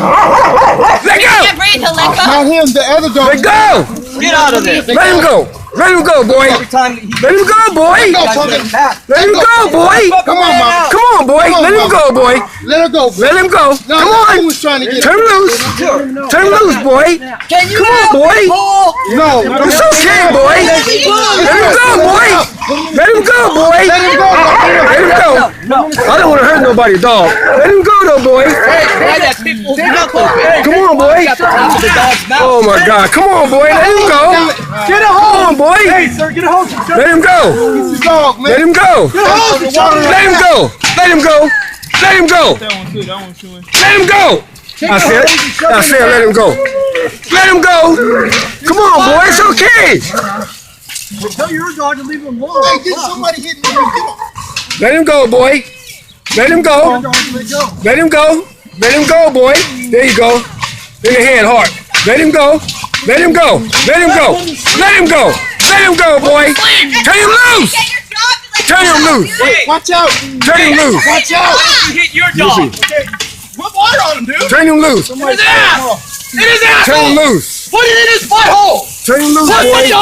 Let go! Can't breathe, he'll let go. Not him, the other dog. Let go! Get out of there. Let him go! Let him go, boy! Every time he Let him go, boy! Go, got Puppy. getting back. Let him go, boy! Come on, Mama. Come on, boy! Come on, Let him Mama. go, boy! Let her go. Let him go! No, Come I on! was trying to get Turn him loose! Turn him loose, boy! Can you Come on, boy! No. It's okay, boy! Let him go, boy! Let him go, boy! Let him go. Let him go! I don't want to hurt nobody, dog. Let him go, though, boy! Why that people knuckle bit? Come on, boy! Got the top of the dog's mouth. Oh my God! Come on, boy! Let him go! Get a Come hold. on, boy! Hey, sir, get a hold. Let him go! It's the dog, man. Let him go! Get a hold. Let him go! Let him go! Let him go! Let him go! I said, let him go. Let him go! Come on, boy! It's okay! Tell your dog to leave him alone. Hey, get somebody hitting him. Get him. Let him go, boy! Let him go! Let him go! Let him go, boy! There you go. In the head, hard. Let him go! Let him go! Let him go! Let him go! Let him go, boy! Turn him loose! Get your dog to let Turn him go. loose! Watch out. Turn him loose! Watch out. You hit your dog. Put water on him, dude. Turn him loose! In his ass. In his ass. Turn him loose! Put it in his butthole. Turn him loose, Put the boy! dog